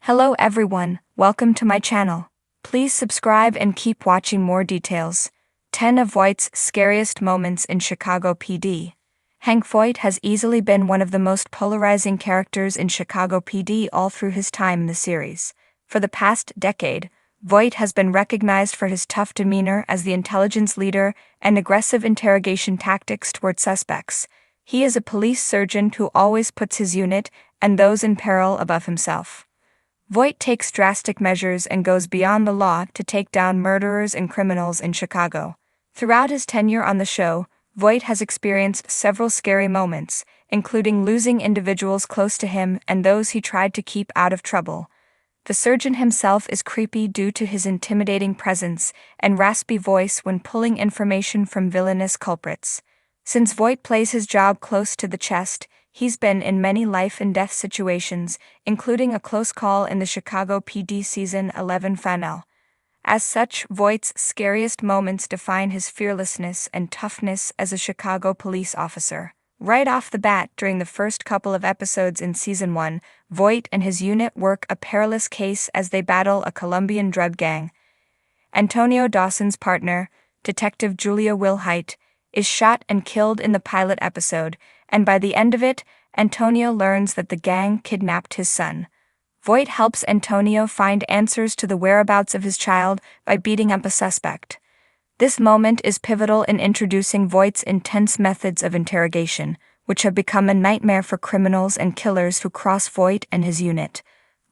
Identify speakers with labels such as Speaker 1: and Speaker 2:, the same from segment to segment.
Speaker 1: Hello everyone, welcome to my channel. Please subscribe and keep watching more details. 10 of Voight's scariest moments in Chicago PD. Hank Voight has easily been one of the most polarizing characters in Chicago PD all through his time in the series. For the past decade, Voight has been recognized for his tough demeanor as the intelligence leader and aggressive interrogation tactics toward suspects. He is a police sergeant who always puts his unit and those in peril above himself. Voight takes drastic measures and goes beyond the law to take down murderers and criminals in Chicago. Throughout his tenure on the show, Voight has experienced several scary moments, including losing individuals close to him and those he tried to keep out of trouble. The sergeant himself is creepy due to his intimidating presence and raspy voice when pulling information from villainous culprits. Since Voight plays his job close to the chest, he's been in many life-and-death situations, including a close call in the Chicago PD Season 11 finale. As such, Voight's scariest moments define his fearlessness and toughness as a Chicago police officer. Right off the bat, during the first couple of episodes in Season 1, Voight and his unit work a perilous case as they battle a Colombian drug gang. Antonio Dawson's partner, Detective Julia Wilhite, is shot and killed in the pilot episode, and by the end of it, Antonio learns that the gang kidnapped his son. Voight helps Antonio find answers to the whereabouts of his child by beating up a suspect. This moment is pivotal in introducing Voight's intense methods of interrogation, which have become a nightmare for criminals and killers who cross Voight and his unit.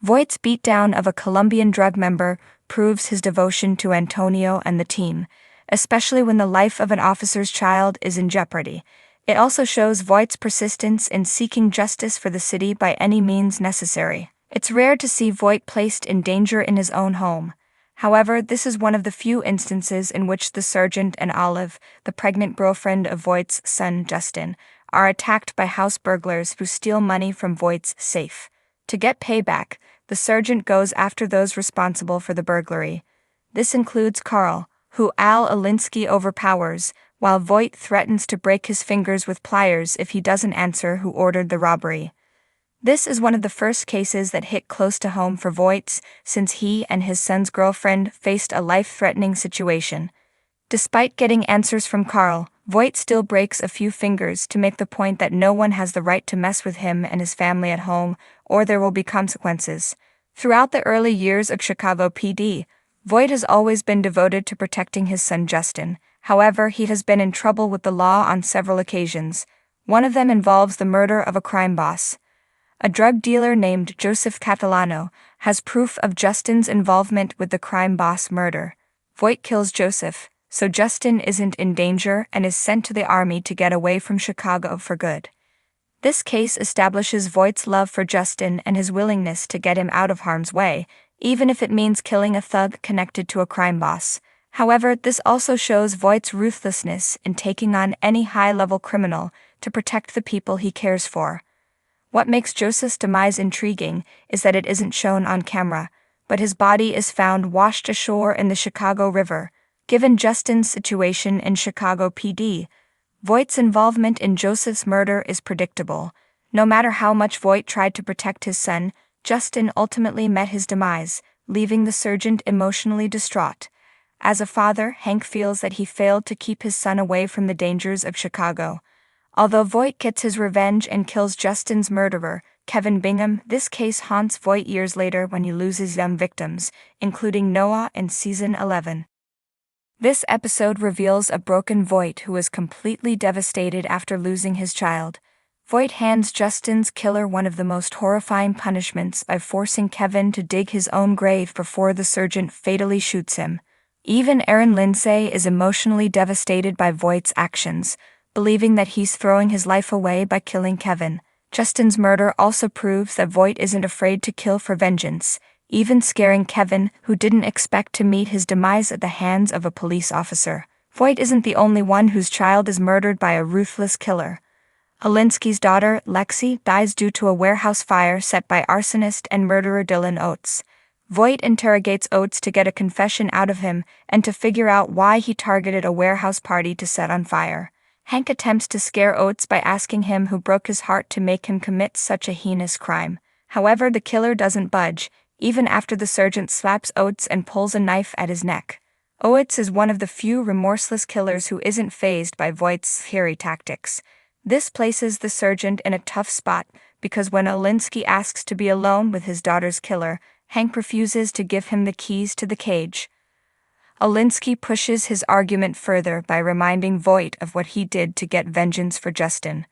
Speaker 1: Voight's beatdown of a Colombian drug member proves his devotion to Antonio and the team, especially when the life of an officer's child is in jeopardy. It also shows Voight's persistence in seeking justice for the city by any means necessary. It's rare to see Voight placed in danger in his own home. However, this is one of the few instances in which the sergeant and Olive, the pregnant girlfriend of Voight's son Justin, are attacked by house burglars who steal money from Voight's safe. To get payback, the sergeant goes after those responsible for the burglary. This includes Carl, who Al Alinsky overpowers, while Voight threatens to break his fingers with pliers if he doesn't answer who ordered the robbery. This is one of the first cases that hit close to home for Voight, since he and his son's girlfriend faced a life-threatening situation. Despite getting answers from Carl, Voight still breaks a few fingers to make the point that no one has the right to mess with him and his family at home, or there will be consequences. Throughout the early years of Chicago PD, Voight has always been devoted to protecting his son Justin. However, he has been in trouble with the law on several occasions. One of them involves the murder of a crime boss. A drug dealer named Joseph Catalano has proof of Justin's involvement with the crime boss murder. Voight kills Joseph, so Justin isn't in danger and is sent to the army to get away from Chicago for good. This case establishes Voight's love for Justin and his willingness to get him out of harm's way, even if it means killing a thug connected to a crime boss. However, this also shows Voight's ruthlessness in taking on any high-level criminal to protect the people he cares for. What makes Joseph's demise intriguing is that it isn't shown on camera, but his body is found washed ashore in the Chicago River. Given Justin's situation in Chicago PD, Voight's involvement in Joseph's murder is predictable. No matter how much Voight tried to protect his son, Justin ultimately met his demise, leaving the sergeant emotionally distraught. As a father, Hank feels that he failed to keep his son away from the dangers of Chicago. Although Voight gets his revenge and kills Justin's murderer, Kevin Bingham, this case haunts Voight years later when he loses young victims, including Noah in Season 11. This episode reveals a broken Voight who is completely devastated after losing his child. Voight hands Justin's killer one of the most horrifying punishments by forcing Kevin to dig his own grave before the sergeant fatally shoots him. Even Aaron Lindsay is emotionally devastated by Voight's actions, believing that he's throwing his life away by killing Kevin. Justin's murder also proves that Voight isn't afraid to kill for vengeance, even scaring Kevin, who didn't expect to meet his demise at the hands of a police officer. Voight isn't the only one whose child is murdered by a ruthless killer. Alinsky's daughter, Lexi, dies due to a warehouse fire set by arsonist and murderer Dylan Oates. Voight interrogates Oates to get a confession out of him and to figure out why he targeted a warehouse party to set on fire. Hank attempts to scare Oates by asking him who broke his heart to make him commit such a heinous crime. However, the killer doesn't budge, even after the sergeant slaps Oates and pulls a knife at his neck. Oates is one of the few remorseless killers who isn't fazed by Voight's scary tactics. This places the sergeant in a tough spot, because when Alinsky asks to be alone with his daughter's killer, Hank refuses to give him the keys to the cage. Alinsky pushes his argument further by reminding Voight of what he did to get vengeance for Justin.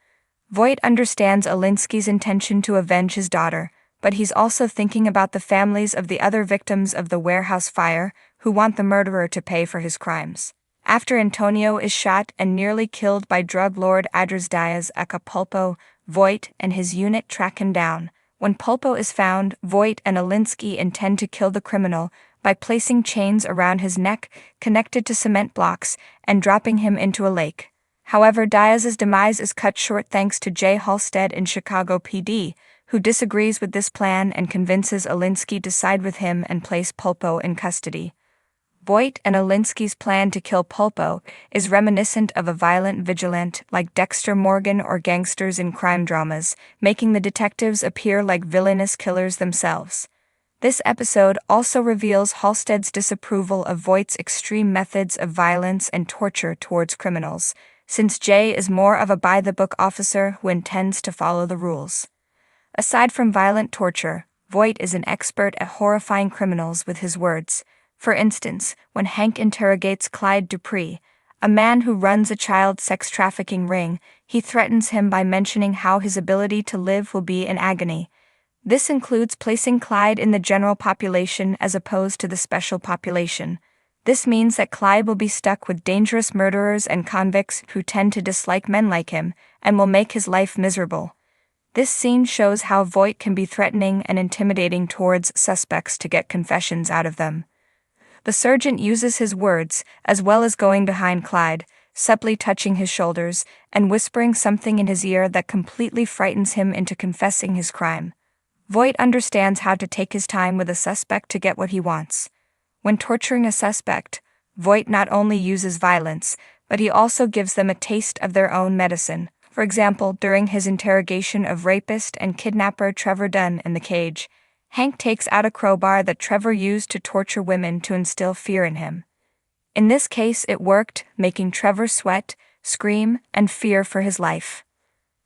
Speaker 1: Voight understands Alinsky's intention to avenge his daughter, but he's also thinking about the families of the other victims of the warehouse fire who want the murderer to pay for his crimes. After Antonio is shot and nearly killed by drug lord Andres Diaz-Acapulco, Voight and his unit track him down. When Pulpo is found, Voight and Alinsky intend to kill the criminal by placing chains around his neck connected to cement blocks and dropping him into a lake. However, Diaz's demise is cut short thanks to Jay Halstead in Chicago PD, who disagrees with this plan and convinces Alinsky to side with him and place Pulpo in custody. Voight and Alinsky's plan to kill Pulpo is reminiscent of a violent vigilante like Dexter Morgan or gangsters in crime dramas, making the detectives appear like villainous killers themselves. This episode also reveals Halstead's disapproval of Voight's extreme methods of violence and torture towards criminals, since Jay is more of a by-the-book officer who intends to follow the rules. Aside from violent torture, Voight is an expert at horrifying criminals with his words. For instance, when Hank interrogates Clyde Dupree, a man who runs a child sex trafficking ring, he threatens him by mentioning how his ability to live will be in agony. This includes placing Clyde in the general population as opposed to the special population. This means that Clyde will be stuck with dangerous murderers and convicts who tend to dislike men like him, and will make his life miserable. This scene shows how Voight can be threatening and intimidating towards suspects to get confessions out of them. The sergeant uses his words, as well as going behind Clyde, subtly touching his shoulders, and whispering something in his ear that completely frightens him into confessing his crime. Voight understands how to take his time with a suspect to get what he wants. When torturing a suspect, Voight not only uses violence, but he also gives them a taste of their own medicine. For example, during his interrogation of rapist and kidnapper Trevor Dunn in the cage, Hank takes out a crowbar that Trevor used to torture women to instill fear in him. In this case, it worked, making Trevor sweat, scream, and fear for his life.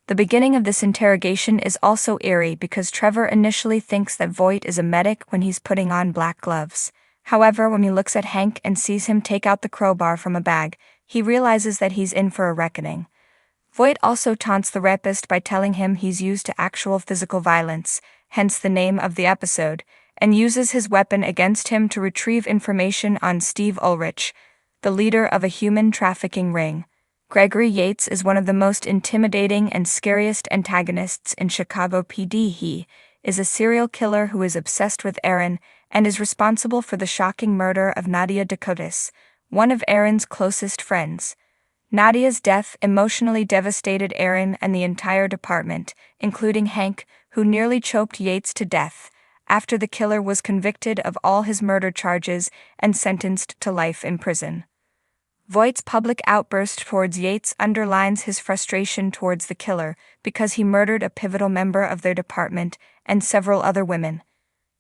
Speaker 1: The beginning of this interrogation is also eerie because Trevor initially thinks that Voight is a medic when he's putting on black gloves. However, when he looks at Hank and sees him take out the crowbar from a bag, he realizes that he's in for a reckoning. Voight also taunts the rapist by telling him he's used to actual physical violence, hence the name of the episode, and uses his weapon against him to retrieve information on Steve Ulrich, the leader of a human trafficking ring. Gregory Yates is one of the most intimidating and scariest antagonists in Chicago PD. He is a serial killer who is obsessed with Aaron and is responsible for the shocking murder of Nadia Dakotas, one of Aaron's closest friends. Nadia's death emotionally devastated Aaron and the entire department, including Hank, who nearly choked Yates to death, after the killer was convicted of all his murder charges and sentenced to life in prison. Voight's public outburst towards Yates underlines his frustration towards the killer because he murdered a pivotal member of their department and several other women.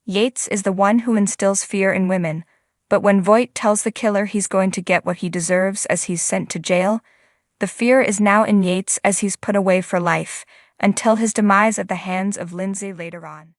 Speaker 1: Yates is the one who instills fear in women, but when Voight tells the killer he's going to get what he deserves as he's sent to jail, the fear is now in Yates as he's put away for life, until his demise at the hands of Lindsay later on.